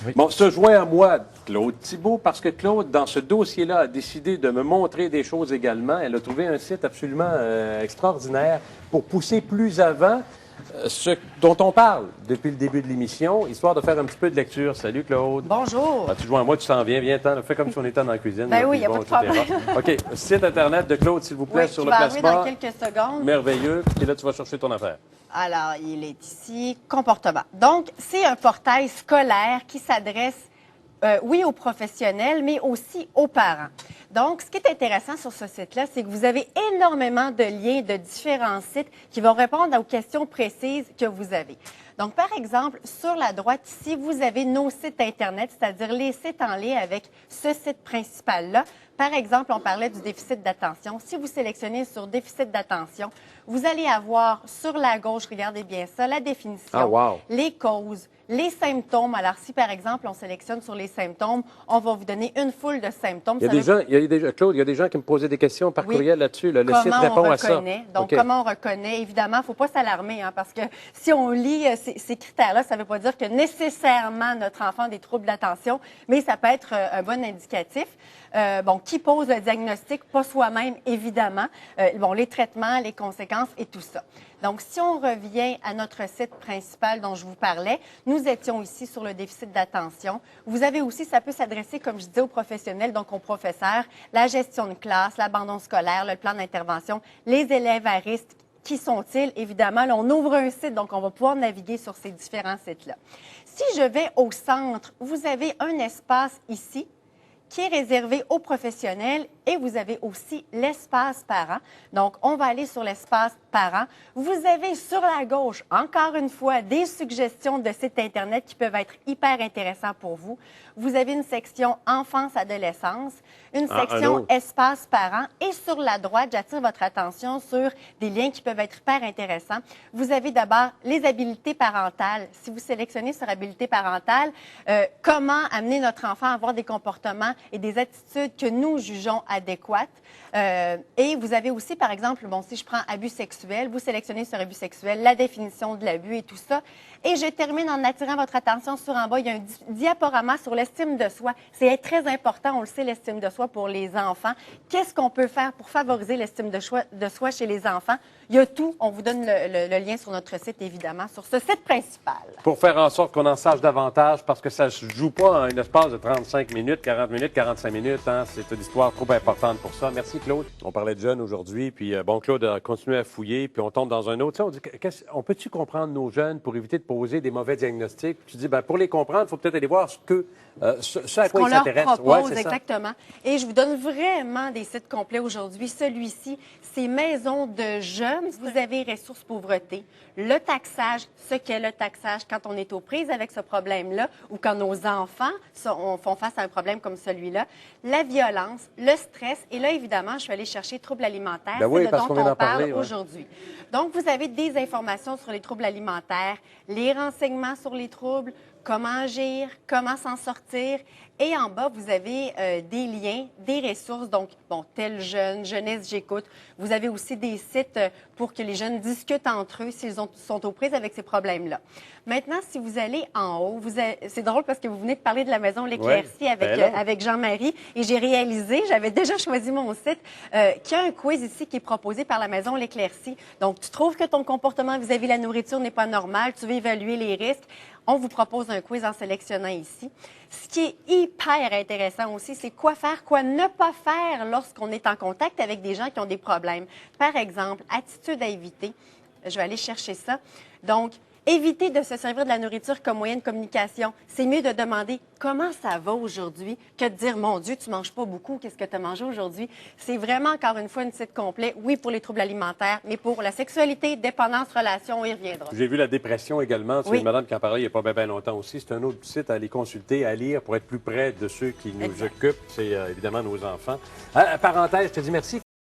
Oui. Bon, se joint à moi, Claude Thibault, parce que Claude, dans ce dossier-là, a décidé de me montrer des choses également. Elle a trouvé un site absolument extraordinaire pour pousser plus avant ce dont on parle depuis le début de l'émission, histoire de faire un petit peu de lecture. Salut, Claude. Bonjour. Ah, tu joins à moi, tu t'en viens, viens-t'en. Fais comme si on était dans la cuisine. Ben là, oui, puis il n'y a bon, pas de etc. OK, site Internet de Claude, s'il vous plaît, Oui, sur qui le va arriver placement. dans quelques secondes. Merveilleux. Et là, tu vas chercher ton affaire. Alors, il est ici, comportement. Donc, c'est un portail scolaire qui s'adresse, oui, aux professionnels, mais aussi aux parents. Donc, ce qui est intéressant sur ce site-là, c'est que vous avez énormément de liens de différents sites qui vont répondre aux questions précises que vous avez. Donc, par exemple, sur la droite ici, vous avez nos sites Internet, c'est-à-dire les sites en lien avec ce site principal-là. Par exemple, on parlait du déficit d'attention. Si vous sélectionnez sur déficit d'attention, vous allez avoir sur la gauche, regardez bien ça, la définition, les causes, les symptômes. Alors, si par exemple, on sélectionne sur les symptômes, on va vous donner une foule de symptômes. Il y a des gens, Claude, il y a des gens qui me posaient des questions par courriel là-dessus. Le site répond à ça. Donc, comment on reconnaît? Évidemment, il ne faut pas s'alarmer, hein, parce que si on lit ces critères-là, ça ne veut pas dire que nécessairement notre enfant a des troubles d'attention, mais ça peut être un bon indicatif. Qui pose le diagnostic, pas soi-même, évidemment. Les traitements, les conséquences et tout ça. Donc, si on revient à notre site principal dont je vous parlais, nous étions ici sur le déficit d'attention. Vous avez aussi, ça peut s'adresser, comme je disais, aux professionnels, donc aux professeurs, la gestion de classe, l'abandon scolaire, le plan d'intervention, les élèves à risque. Qui sont-ils? Évidemment, là, on ouvre un site, donc on va pouvoir naviguer sur ces différents sites-là. Si je vais au centre, vous avez un espace ici qui est réservé aux professionnels et vous avez aussi l'espace parents. Donc, on va aller sur l'espace parents. Vous avez sur la gauche, encore une fois, des suggestions de sites Internet qui peuvent être hyper intéressants pour vous. Vous avez une section enfance-adolescence, une section espace parents et sur la droite, j'attire votre attention sur des liens qui peuvent être hyper intéressants. Vous avez d'abord les habiletés parentales. Si vous sélectionnez sur habileté parentale, comment amener notre enfant à avoir des comportements et des attitudes que nous jugeons adéquates. Et vous avez aussi, par exemple, si je prends abus sexuel, vous sélectionnez sur abus sexuel, la définition de l'abus et tout ça. Et je termine en attirant votre attention sur en bas, il y a un diaporama sur l'estime de soi. C'est très important, on le sait, l'estime de soi pour les enfants. Qu'est-ce qu'on peut faire pour favoriser l'estime de soi chez les enfants? Il y a tout. On vous donne le lien sur notre site, évidemment, sur ce site principal. Pour faire en sorte qu'on en sache davantage, parce que ça ne se joue pas en un espace de 35 minutes, 40 minutes, 45 minutes. Hein? C'est une histoire trop importante pour ça. Merci, Claude. On parlait de jeunes aujourd'hui, puis Claude a continué à fouiller, puis on tombe dans un autre. On dit, on peut-tu comprendre nos jeunes pour éviter de poser des mauvais diagnostics? Puis tu dis, pour les comprendre, il faut peut-être aller voir ce à quoi ils s'intéressent. On leur propose, exactement. Et je vous donne vraiment des sites complets aujourd'hui. Celui-ci, c'est Maison de jeunes. Vous avez ressources pauvreté, le taxage, ce qu'est le taxage quand on est aux prises avec ce problème-là ou quand nos enfants font face à un problème comme celui-là, la violence, le stress. Et là, évidemment, je suis allée chercher troubles alimentaires. C'est de dont on parle aujourd'hui. Donc, vous avez des informations sur les troubles alimentaires, les renseignements sur les troubles, comment agir, comment s'en sortir. Et en bas, vous avez des liens, des ressources, donc, tel jeune, jeunesse, j'écoute. Vous avez aussi des sites pour que les jeunes discutent entre eux s'ils sont aux prises avec ces problèmes-là. Maintenant, si vous allez en haut, c'est drôle parce que vous venez de parler de la maison L'Éclaircie avec Jean-Marie et j'ai réalisé, j'avais déjà choisi mon site, qu'il y a un quiz ici qui est proposé par la maison L'Éclaircie. Donc, tu trouves que ton comportement vis-à-vis de la nourriture n'est pas normal, tu veux évaluer les risques. On vous propose un quiz en sélectionnant ici. Ce qui est hyper intéressant aussi, c'est quoi faire, quoi ne pas faire lorsqu'on est en contact avec des gens qui ont des problèmes. Par exemple, attitude à éviter. Je vais aller chercher ça. Donc, éviter de se servir de la nourriture comme moyen de communication. C'est mieux de demander comment ça va aujourd'hui que de dire mon Dieu, tu manges pas beaucoup, qu'est-ce que tu as mangé aujourd'hui? C'est vraiment, encore une fois, un site complet, oui, pour les troubles alimentaires, mais pour la sexualité, dépendance, relation, on y reviendra. J'ai vu la dépression également. C'est une madame qui en parlait il n'y a pas bien longtemps aussi. C'est un autre site à aller consulter, à lire pour être plus près de ceux qui nous occupent. C'est évidemment nos enfants. Parenthèse, je te dis merci.